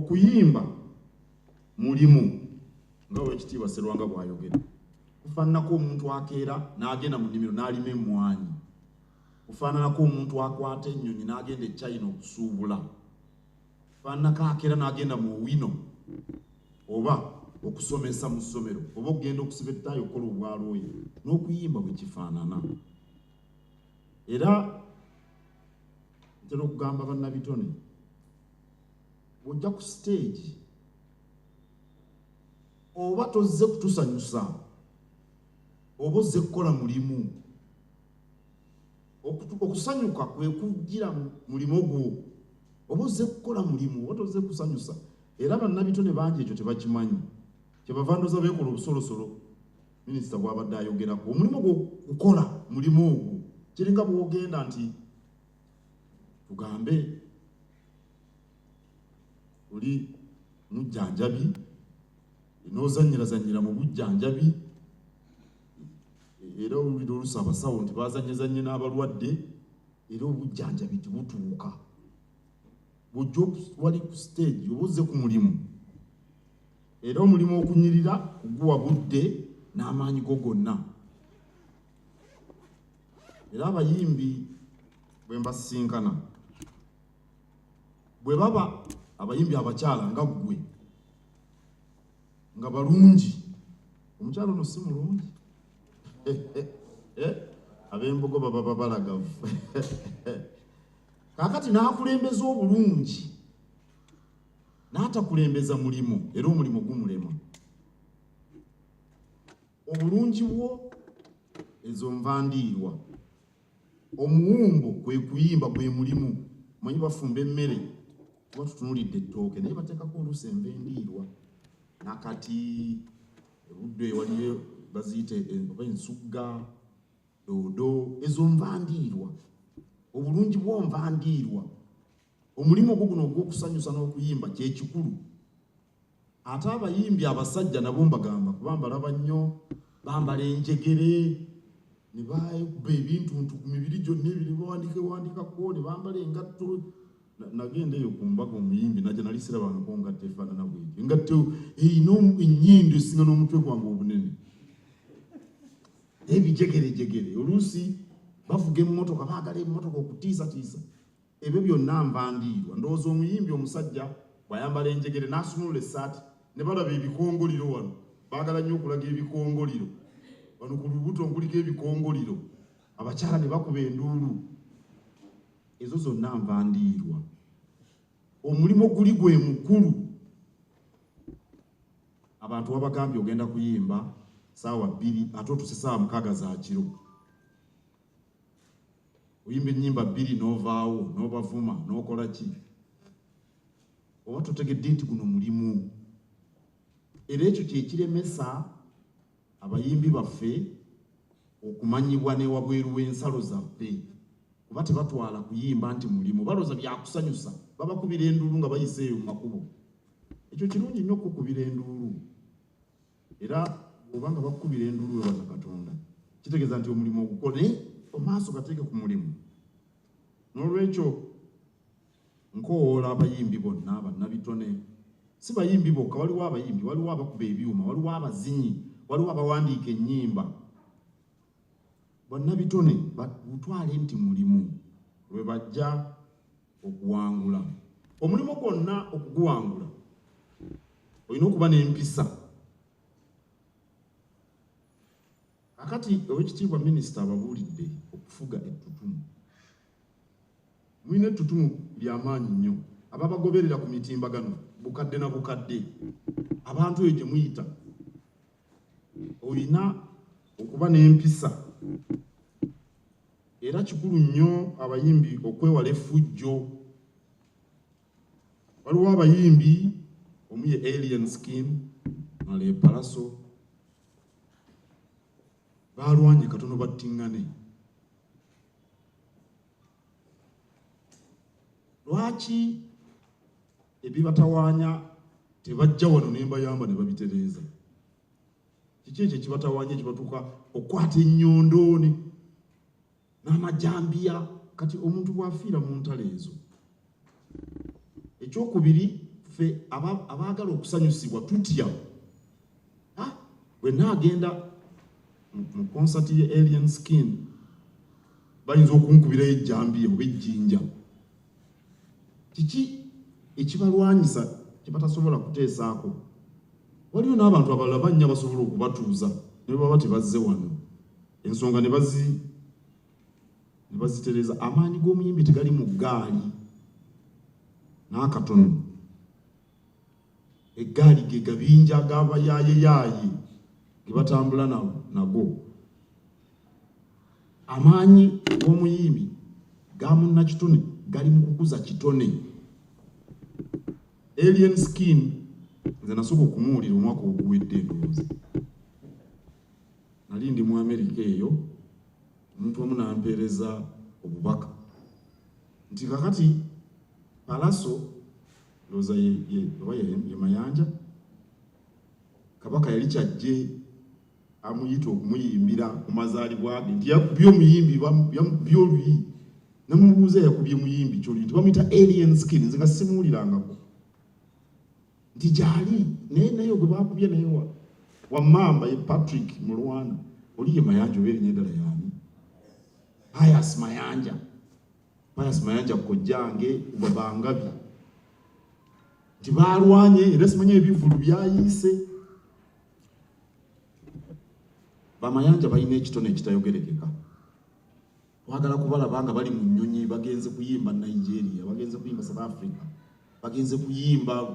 okuyimba mulimu nga wekitiibwa Sserwanga bw'ayogera. Kufaananako omuntu akeera n'agenda mu nnimiro n'alima emmwanyi. Kufaananako omuntu akwata ennyonyi n'agenda e China okusuubula. Kufaananako akeera n'agenda mu wino oba okusomesa mu ssomero oba okugenda okusiba ettaayi okukola obwalooye. N'okuyimba bwe kifaanana. Era ntera okugamba bannabitone, bw'ojja ku stage oba tozze kutusanyusa oba ozze kukola mulimu, okusanyuka kwe kujjira mulimu gwo. Oba ozze kukola mulimu oba tozze kusanyusa. Era bannabitone bangi ekyo tebakimanyi, kyebava ndooza beekola obusolosolo. Minisita bw'abadde ayogerako omulimu gwo kukola mulimu ogwo. Kiringa bw'ogenda nti tugambe oli mujjanjabi n'ozannyira mu bujjanjabi, era owulira oluusi abasawo nti bazannyezannye n'abalwadde, era obujjanjabi tebutuuka. Bw'ojja wali ku stage oba ozze ku mulimu, era omulimu okunyirira kuguwa budde n'amaanyi go gonna. Era abayimbi bwe mbasinkana, bwe baba abayimbi abakyala nga ggwe nga balungi, omukyala ono si mulungi, ab'embogo baba babalagavu. Kaakati n'akulembeza obulungi n'atakulembeza mulimu, era omulimu gumulema. Obulungi bwo ezo nvandiirwa, omuwumbo kwe kuyimba kwe mulimu. Manyi bafumba emmere kuba tutunulidde ettooke naye bateekako oluusi enva endiirwa, nakati eruddo ewaliyo baziyite oba ensugga, doodo, ezo nvandiirwa. Obulungi bwo nvandiirwa. Omulimu ogwo guno ogw'okusanyusa n'okuyimba kye kikulu. Ate abayimbi abasajja nabo mbagamba kuba mbalaba nnyo bambala enjegere ne bakuba ebintuntu ku mibiri gyonna ebiri bawandikako ne bambala engatto. Nagenda eyo ku mbaga omuyimbi najja nali sirabangako ngatto efaanana bwetyo. Engatto eyina ennyindo esinga n'omutwe gwange obunene, ebijegerejegere, oluusi bavuga emmotoka baagala emmotoka okutiisatiisa. Ebyo byonna nvandiirwa. Ndowooza omuyimbi omusajja bw'ayambala enjegere n'asumulula essaati ne balaba ebikongoliro wano, baagala nnyo okulaga ebikongoliro wano ku lubuto kuliko ebikongoliro, abakyala ne bakuba enduulu. Ezo zonna nvandiirwa. Omulimu guli gwe mukulu. Abantu babagambye ogenda kuyimba ssaawa 2 ate otuse ssaawa 6 za kiro. Oyimba ennyimba 2 n'ovaawo n'obavuma n'okola ki? Oba totegedde nti guno mulimu. Era ekyo kye kiremesa abayimbi baffe okumanyibwa ne wabweru w'ensalo zaffe. Kuba tebatwala kuyimba nti mulimu, balooza byakusanyusa, babakubira enduulu nga bayiseeyo mu makubo. Ekyo kirungi nnyo okukubira enduulu. Era bw'oba nga bakukubira enduulu webaza Katonda, kitegeeza nti omulimu ogukole omaaso gateeke ku mulimu. N'olwekyo nkowoola abayimbi bonna bannabitone, si bayimbi bokka, waliwo abayimbi, waliwo abakuba ebyuma, waliwo abazinyi, waliwo abawandiika ennyimba. Bannabitone butwale nti mulimu lwe bajja okuwangula. Omulimu gwonna okuguwangula olina okuba n'empisa. Akati owekitiibwa minisita ababuulidde okufuga ettutumu. Mulina ettutumu ly'amaanyi nnyo. Ababagoberera ku mitimbagano bukadde na bukadde, abantu eyo gye muyita, olina okuba n'empisa. Era kikulu nnyo abayimbi okwewala effujjo. Waliwo abayimbi omuye Alien Scheme nale Palaso balwanye katono battingane. Lwaki ebibatawaanya tebajja wano ne mbayamba ne babitereeza? Kiki ekyo ekibatawaanya ekibatuuka okukwata ennyondoone n'amajambiya? Kati omuntu bw'afiira mu ntalo ezo, ekyokubiri fe abaagala okusanyusibwa tutya bwe naagenda mu concert ye Alien Skin bayinza okunkubirayo ejjambiya oba ejjinja. Kiki ekibalwanyisa kyebatasobola kuteesaako? Waliwo n'abantu abalala bannya basobola okubatuuza ne baba tebazze wano, ensonga ne bazitereza. Amaanyi g'omuyimbi tegali mu ggaali n'akatono. Eggaali ge gabinja ag'abayaaye ge batambula nago. Amaanyi g'omuyimbi ga munnakitone gali mu kukuza kitone. Alien Skin nze nasooka okumuwulira omwaka oguwedde endowooza. Nali ndi mu Amerika eyo, omuntu omu n'ampeereza obubaka nti kakati Palaso ndowooza ye Mayanja, Kabaka yali kyajje amuyita okumuyimbira ku mazaalibwa ge nti yakubye omuyimbi yamukubye oluyi. Namubuuza yakubye muyimbi kyoli nti bamuyita Alien Skin, nze nga simuwulirangako nti gyali naye gwe bakubye naye wammamba ye Patrick Mulwana oli ye Mayanja oba erinnya eddala yaani? Pius Mayanja kojjange Babangabi. Nti baalwanye era simanya ebivulu byayiise. Bamayanja balina ekitone ekitayogerekeka. Twagala kubalaba nga bali mu nnyonyi bagenze kuyimba Nigeria, bagenze kuyimba South Africa, bagenze kuyimba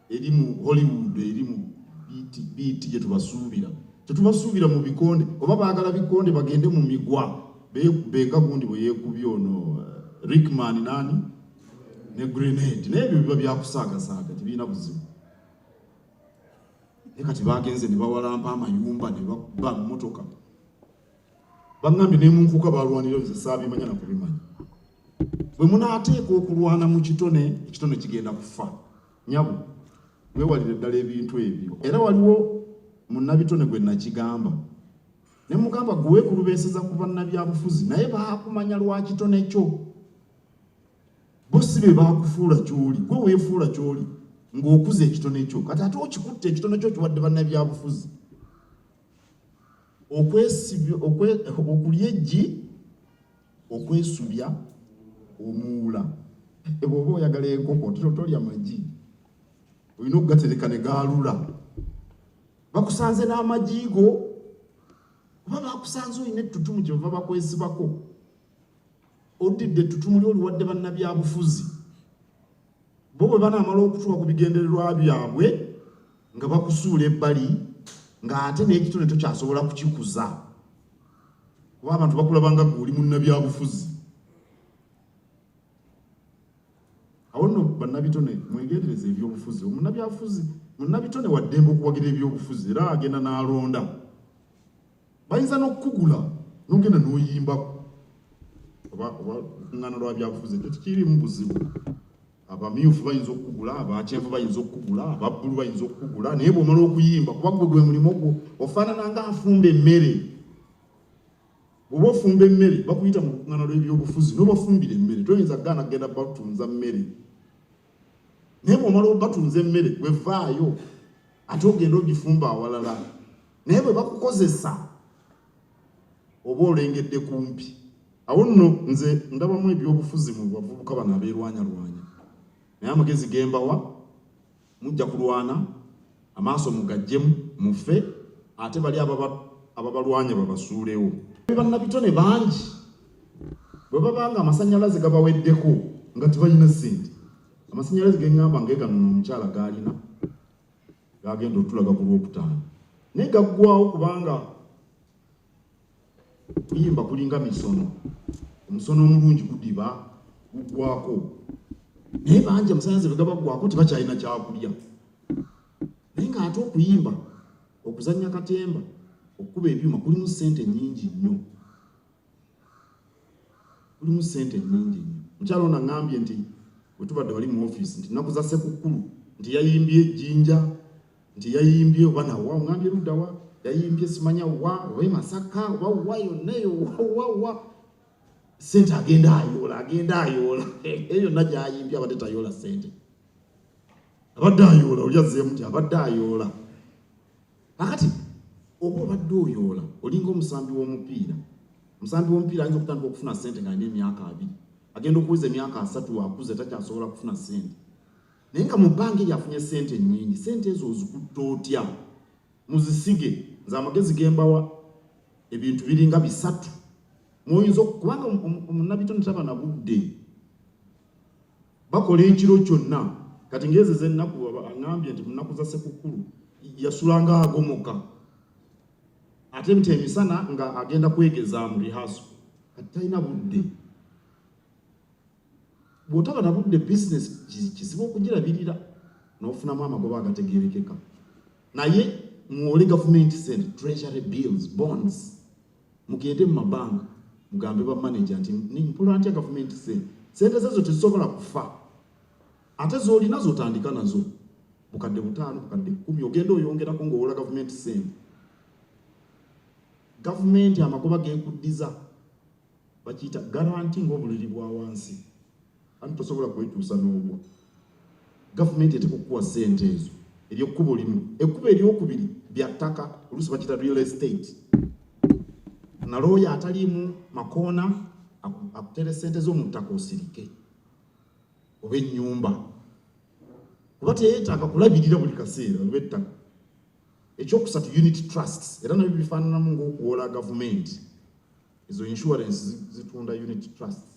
eri mu Hollywood, eri mu beat gye tubasuubira. Tetubasuubira mu bikonde, oba baagala bikonde bagende mu migwa beekubenga gundi bwe yeekubye ono Rickman nani ne Grenade. Naye ebyo biba byakusaagasaaga tebiina buzibu. Naye kati bagenze ne bawalampa amayumba ne bakuba mmotoka. Bangambye ne munkuka balwanira nze saabimanya na kubimanya. Bwe munaateeka okulwana mu kitone, ekitone kigenda kufa. Nyabo weewalire ddala ebintu ebyo. Era waliwo munnabitone gwe nakigamba. Ne mugamba gwe weekulubeeseza ku bannabyabufuzi naye baakumanya lwa kitone kyo. Bo si be baakufuula ky'oli, gwe weefuula ky'oli ng'okuza ekitone kyo. Kati ate okikutte ekitone kyo kiwadde bannabyabufuzi. Okulya eggi, okwesubya omuwula. Bw'oba oyagala enkoko tolya magi, olina okugatereka ne gaalula. Bakusanze n'amagiigo oba bakusanze olina ettutumu gye bava bakwesibako. Oddidde ettutumu ly'oliwadde bannabyabufuzi. Bo bwe banaamala okutuwa ku bigendererwa byabwe nga bakusuula ebbali ng'ate n'ekitone tokyasobola kukikuza. Kuba abantu bakulaba nga gwe oli munnabyabufuzi. Awo nno bannabitone mwegendereze ebyobufuzi. Munnabitone wa ddembe okuwagira ebyobufuzi era agenda n'alonda. Bayinza n'okukugula n'ogenda n'oyimbako. Oba okuŋŋaana lwa byabufuzi ekyo tekirimu buzibu. Abamyufu bayinza okukugula, abakyenvu bayinza okukugula, ababbulu bayinza okukugula, naye bw'omala okuyimba kuba gwe mulimu gwo ofaanana ng'afumba emmere. Bw'oba ofumba emmere bakuyita mu lukuŋŋaana lw'ebyobufuzi n'obafumbira emmere, toyinza gaana kugenda batunza mmere. Naye bw'omala obatunza emmere gwe vaayo ate ogenda ogifumba awalala. Naye bwe bakukozesa oba olengedde kumpi. Awo nno nze ndabamu ebyobufuzi mu bavubuka bano abeerwanyalwanya. Naye amagezi gembawa mujja kulwana amaaso mugajjemu mufe ate bali ababalwanya babasuulewo. Bannabitone bangi bwe babanga amasannyalaze gabaweddeko nga tebalina ssente. Amasannyalaze geŋŋamba ng'egano omukyala gaalina gagenda otulaga ku Lwokutaano. Naye gaggwawo kubanga kuyimba kulinga misono. Omusono omulungi gudiba guggwako. Naye bangi amasannyalaze bwe gabaggwako tebakyalina kyakulya. Naye ng'ate okuyimba, okuzannya katemba, okukuba ebyuma kulimu ssente nnyingi nnyo. Mukyala ono aŋŋambye nti bwe tubadde wali mu ofiisi nti nnaku za Ssekukkulu nti yayimbye ejjinja, nti yayimbye oba nawa, oŋŋambye ludda wa, yayimbye simanya wa, oba Masaka, oba wa yonna eyo wa. Ssente agenda ayoola. Eyo yonna gy'ayimbye abadde tayoola ssente. abadde ayoola oli azzeemu nti abadde ayoola. Akati oba obadde oyoola olinga omusambi w'omupiira. Omusambi w'omupiira ayinza okutandika okufuna ssente nga alina emyaka 2, agenda okuweza emyaka 3 akuze takyasobola kufuna ssente. Naye nga mu bbanga eri afunye ssente nnyingi, ssente ezo ozikutte otya? Muzisige, nze amagezi gembawa ebintu biringa 3 muyinza kubanga omunnabitone taba na budde bakola ekiro kyonna. Kati ngeze z'ennaku aŋŋambye nti mu nnaku za Ssekukkulu yasulanga agomoka ate nti emisana nga agenda kwegeza mu rehearsal. Kati talina budde. Bw'otaba na budde business kizibu okugirabirira n'ofunamu amagoba agategeerekeka. Naye muwole gavumenti sente, treasury bills, bonds, mugende mu mabanka mugambe ba manager nti nimpola ntya gavumenti sente. Sente zezo tezisobola kufa. Ate z'olina z'otandika nazo bukadde 5, bukadde 10 ogenda oyongerako ng'owola gavumenti sente. Gavumenti amagoba geekuddiza bakiyita garanti ng'obuliri bwa wansi. Ani tosobola kwetuusa n'ogwa. Gavumenti etekukuwa sente ezo. Eryo kkubo limu. Ekkubo eryokubiri bya ttaka, oluusi bakiyita real estate. Nalooya ataliimu makoona akutere sente z'omu ttaka osirike oba ennyumba. Kuba teyeetaaga kulabirira buli kaseera oba ettaka. Ekyokusatu unit trusts, era nabyo bifaananamu ng'okuwola gavumenti. Ezo insurance zitunda unit trusts.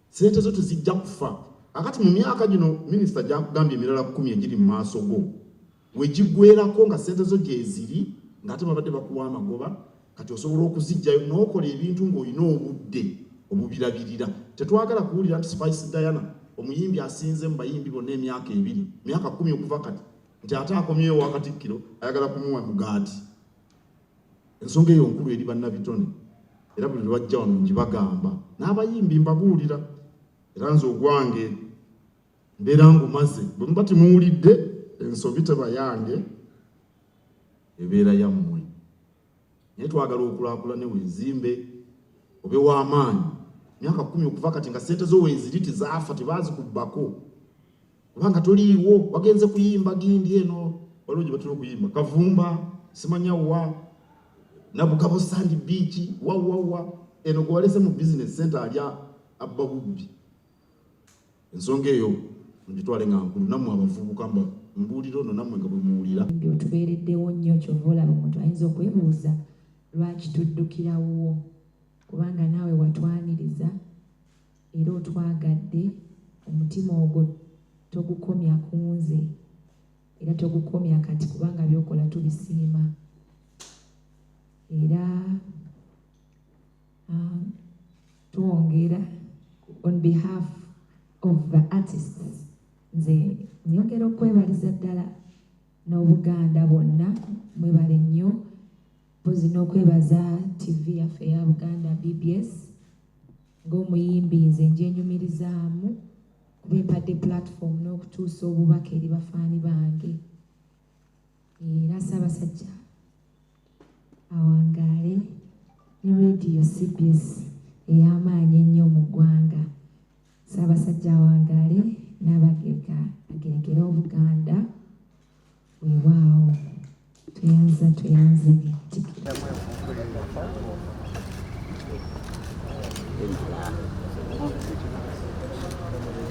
Sente zo tezijja kufa. Akati mu myaka gino minisita gyakugambye emirala 10 egiri mu maaso go. Wegiggwerako nga sente zo gyeziri ng'ate babadde bakuwa amagoba, kati osobola okuzijjayo n'okola ebintu ng'olina obudde obubirabirira. Tetwagala kuwulira nti Spice Diana omuyimbi asinze mu bayimbi bonna emyaka 2, myaka 10 okuva kati, nti ate akomyewo wa Katikkiro ayagala kumuwa mugaati. Ensonga eyo nkulu eri bannabitone, era buli lwajja wano ngibagamba n'abayimbi mbabuulira. Era nze ogwange mbeera ngumaze, bwe muba temuwulidde ensobi teba yange ebeera yammwe. Naye twagala okulaakulane wezimbe obe w'amaanyi. Myaka 10 okuva kati nga ssente zo weeziri tezaafa tebaazikubbako. Kubanga toliiwo wagenze kuyimba Gindi eno waliwo gye batera okuyimba Kavumba simanya wa Nabugabo Sandy Beach wa eno gwe walese mu business center alya abba bubbi. Ensonga eyo mugitwale nga nkulu nammwe abavubuka mbuulira ono nammwe nga bwe muwulira. Otubeereddewo nnyo kyova olaba omuntu ayinza okwebuuza lwaki tuddukirawo, kubanga naawe watwaniriza era otwagadde. Omutima ogwo togukomya ku nze era togukomya kati, kubanga byokola tubisiima. Era twongera on behalf of the artists, nze nyongera okwebaliza ddala n'Obuganda bonna, mwebale nnyo. Mpozi n'okwebaza TV yaffe ya Buganda BBS ng'omuyimbi nze njenyumirizaamu kuba empadde platform n'okutuusa obubaka eri bafaani bange. Era Ssaabasajja awangaale ne Radio CBS ey'amaanyi ennyo mu ggwanga. Ssaabasajja awangaale n'abagezi.